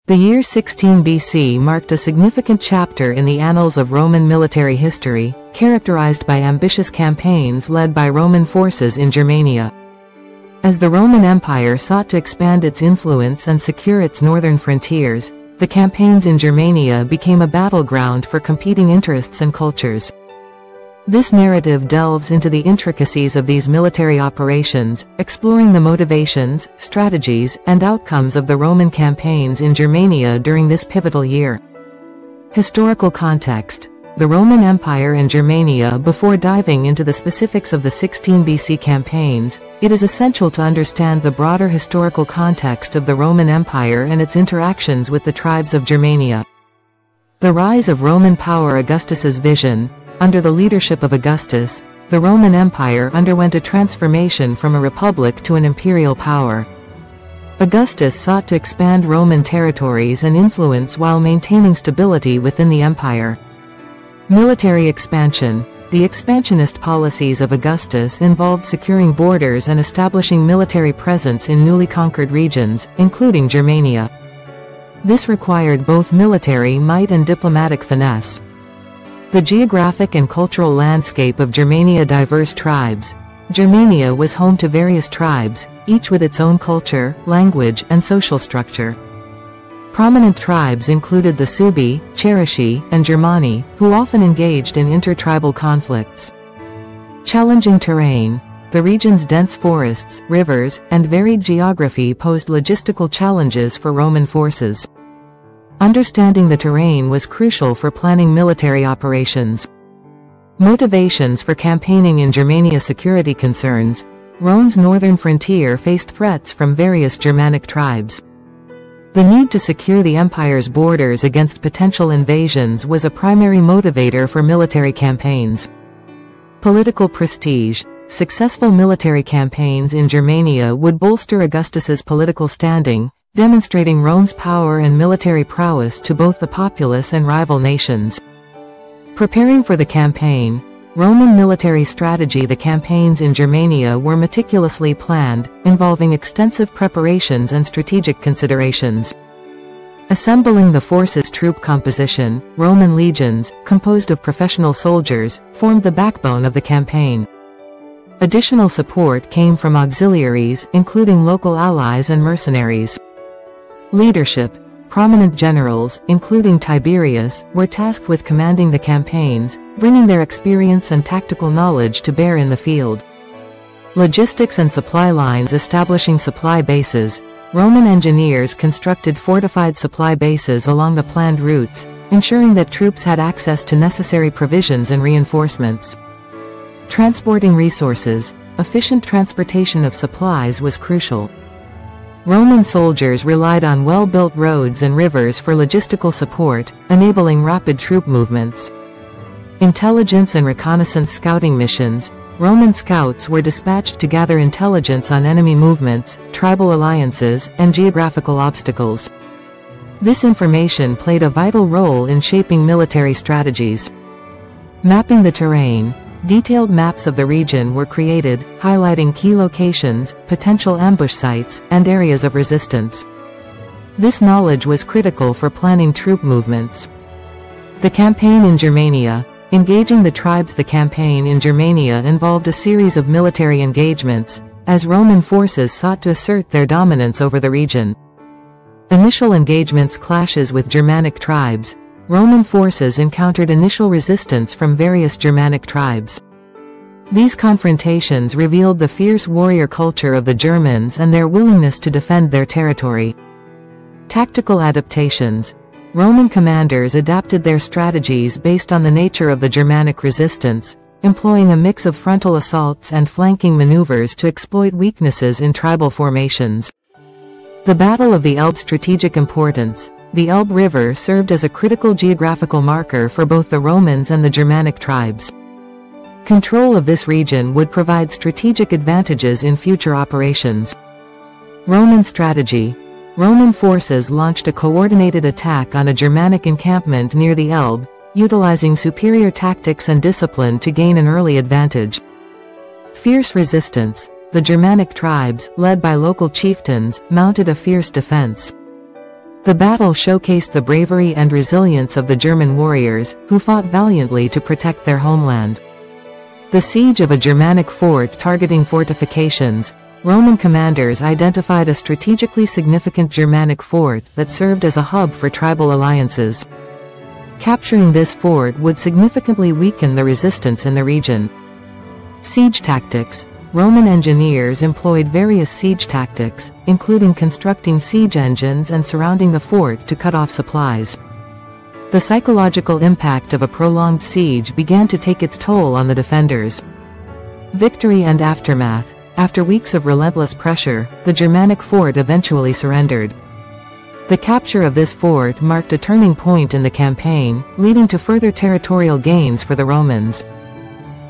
The year 16 BC marked a significant chapter in the annals of Roman military history, characterized by ambitious campaigns led by Roman forces in Germania. As the Roman Empire sought to expand its influence and secure its northern frontiers, the campaigns in Germania became a battleground for competing interests and cultures. This narrative delves into the intricacies of these military operations, exploring the motivations, strategies, and outcomes of the Roman campaigns in Germania during this pivotal year. Historical context: the Roman Empire and Germania. Before diving into the specifics of the 16 BC campaigns, it is essential to understand the broader historical context of the Roman Empire and its interactions with the tribes of Germania. The rise of Roman power. Augustus's vision. Under the leadership of Augustus, the Roman Empire underwent a transformation from a republic to an imperial power. Augustus sought to expand Roman territories and influence while maintaining stability within the empire. Military expansion. The expansionist policies of Augustus involved securing borders and establishing military presence in newly conquered regions, including Germania. This required both military might and diplomatic finesse. The geographic and cultural landscape of Germania. Diverse tribes. Germania was home to various tribes, each with its own culture, language, and social structure. Prominent tribes included the Suebi, Cherusci, and Germani, who often engaged in intertribal conflicts. Challenging terrain. The region's dense forests, rivers, and varied geography posed logistical challenges for Roman forces. Understanding the terrain was crucial for planning military operations. Motivations for campaigning in Germania. Security concerns. Rome's northern frontier faced threats from various Germanic tribes. The need to secure the empire's borders against potential invasions was a primary motivator for military campaigns. Political prestige. Successful military campaigns in Germania would bolster Augustus's political standing, demonstrating Rome's power and military prowess to both the populace and rival nations. Preparing for the campaign. Roman military strategy. The campaigns in Germania were meticulously planned, involving extensive preparations and strategic considerations. Assembling the forces. Troop composition. Roman legions, composed of professional soldiers, formed the backbone of the campaign. Additional support came from auxiliaries, including local allies and mercenaries. Leadership. Prominent generals, including Tiberius, were tasked with commanding the campaigns, bringing their experience and tactical knowledge to bear in the field. Logistics and supply lines. Establishing supply bases. Roman engineers constructed fortified supply bases along the planned routes, ensuring that troops had access to necessary provisions and reinforcements. Transporting resources. Efficient transportation of supplies was crucial. Roman soldiers relied on well-built roads and rivers for logistical support, enabling rapid troop movements. Intelligence and reconnaissance. Scouting missions. Roman scouts were dispatched to gather intelligence on enemy movements, tribal alliances, and geographical obstacles. This information played a vital role in shaping military strategies. Mapping the terrain. Detailed maps of the region were created, highlighting key locations, potential ambush sites, and areas of resistance. This knowledge was critical for planning troop movements. The campaign in Germania. Engaging the tribes. The campaign in Germania involved a series of military engagements, as Roman forces sought to assert their dominance over the region. Initial engagements. Clashes with Germanic tribes. Roman forces encountered initial resistance from various Germanic tribes. These confrontations revealed the fierce warrior culture of the Germans and their willingness to defend their territory. Tactical adaptations. Roman commanders adapted their strategies based on the nature of the Germanic resistance, employing a mix of frontal assaults and flanking maneuvers to exploit weaknesses in tribal formations. The Battle of the Elbe. Strategic importance. The Elbe River served as a critical geographical marker for both the Romans and the Germanic tribes. Control of this region would provide strategic advantages in future operations. Roman strategy. Roman forces launched a coordinated attack on a Germanic encampment near the Elbe, utilizing superior tactics and discipline to gain an early advantage. Fierce resistance. The Germanic tribes, led by local chieftains, mounted a fierce defense. The battle showcased the bravery and resilience of the German warriors, who fought valiantly to protect their homeland. The siege of a Germanic fort targeting fortifications. Roman commanders identified a strategically significant Germanic fort that served as a hub for tribal alliances. Capturing this fort would significantly weaken the resistance in the region. Siege tactics. Roman engineers employed various siege tactics, including constructing siege engines and surrounding the fort to cut off supplies. The psychological impact of a prolonged siege began to take its toll on the defenders. Victory and aftermath. After weeks of relentless pressure, the Germanic fort eventually surrendered. The capture of this fort marked a turning point in the campaign, leading to further territorial gains for the Romans.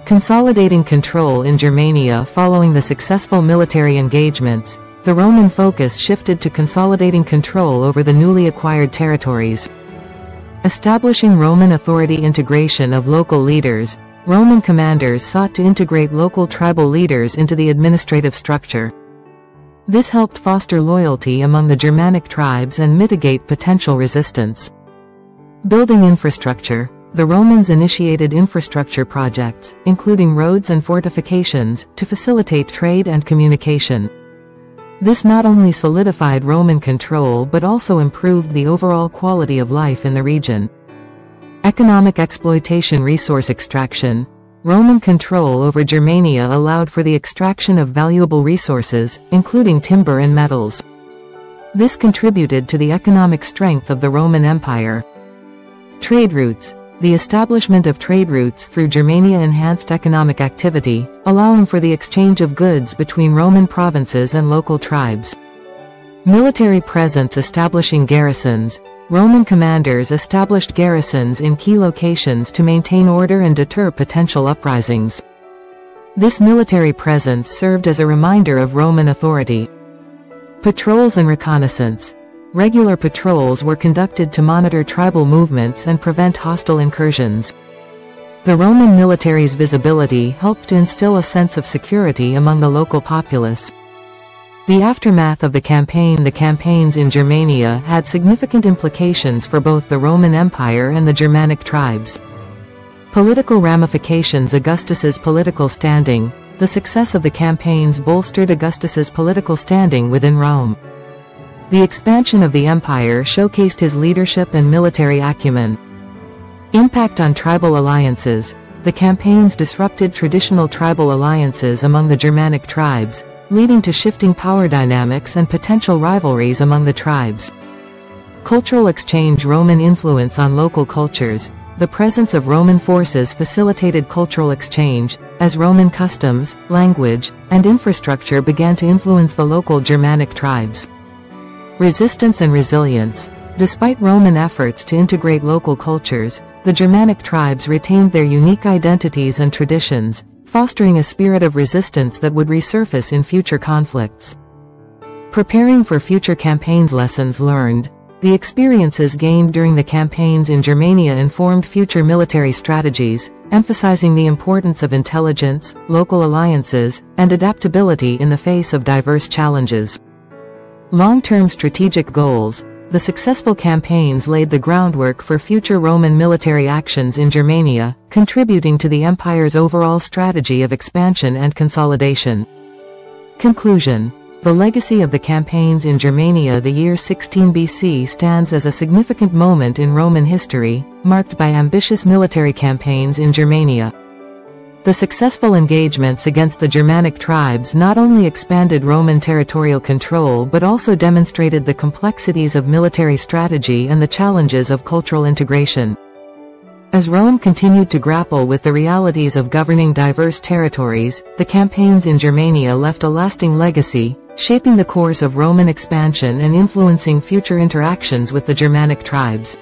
Consolidating control in Germania. Following the successful military engagements, the Roman focus shifted to consolidating control over the newly acquired territories. Establishing Roman authority. Integration of local leaders. Roman commanders sought to integrate local tribal leaders into the administrative structure. This helped foster loyalty among the Germanic tribes and mitigate potential resistance. Building infrastructure. The Romans initiated infrastructure projects, including roads and fortifications, to facilitate trade and communication. This not only solidified Roman control but also improved the overall quality of life in the region. Economic exploitation. Resource extraction. Roman control over Germania allowed for the extraction of valuable resources, including timber and metals. This contributed to the economic strength of the Roman Empire. Trade routes. The establishment of trade routes through Germania enhanced economic activity, allowing for the exchange of goods between Roman provinces and local tribes. Military presence. Establishing garrisons. Roman commanders established garrisons in key locations to maintain order and deter potential uprisings. This military presence served as a reminder of Roman authority. Patrols and reconnaissance. Regular patrols were conducted to monitor tribal movements and prevent hostile incursions. The Roman military's visibility helped to instill a sense of security among the local populace. The aftermath of the campaign. The campaigns in Germania had significant implications for both the Roman Empire and the Germanic tribes. Political ramifications. Augustus's political standing. The success of the campaigns bolstered Augustus's political standing within Rome. The expansion of the empire showcased his leadership and military acumen. Impact on tribal alliances. The campaigns disrupted traditional tribal alliances among the Germanic tribes, leading to shifting power dynamics and potential rivalries among the tribes. Cultural exchange. Roman influence on local cultures. The presence of Roman forces facilitated cultural exchange, as Roman customs, language, and infrastructure began to influence the local Germanic tribes. Resistance and resilience. Despite Roman efforts to integrate local cultures, the Germanic tribes retained their unique identities and traditions, fostering a spirit of resistance that would resurface in future conflicts. Preparing for future campaigns. Lessons learned. The experiences gained during the campaigns in Germania informed future military strategies, emphasizing the importance of intelligence, local alliances, and adaptability in the face of diverse challenges. Long-term strategic goals. The successful campaigns laid the groundwork for future Roman military actions in Germania, contributing to the empire's overall strategy of expansion and consolidation. Conclusion. The legacy of the campaigns in Germania. The year 16 BC stands as a significant moment in Roman history, marked by ambitious military campaigns in Germania. The successful engagements against the Germanic tribes not only expanded Roman territorial control but also demonstrated the complexities of military strategy and the challenges of cultural integration. As Rome continued to grapple with the realities of governing diverse territories, the campaigns in Germania left a lasting legacy, shaping the course of Roman expansion and influencing future interactions with the Germanic tribes.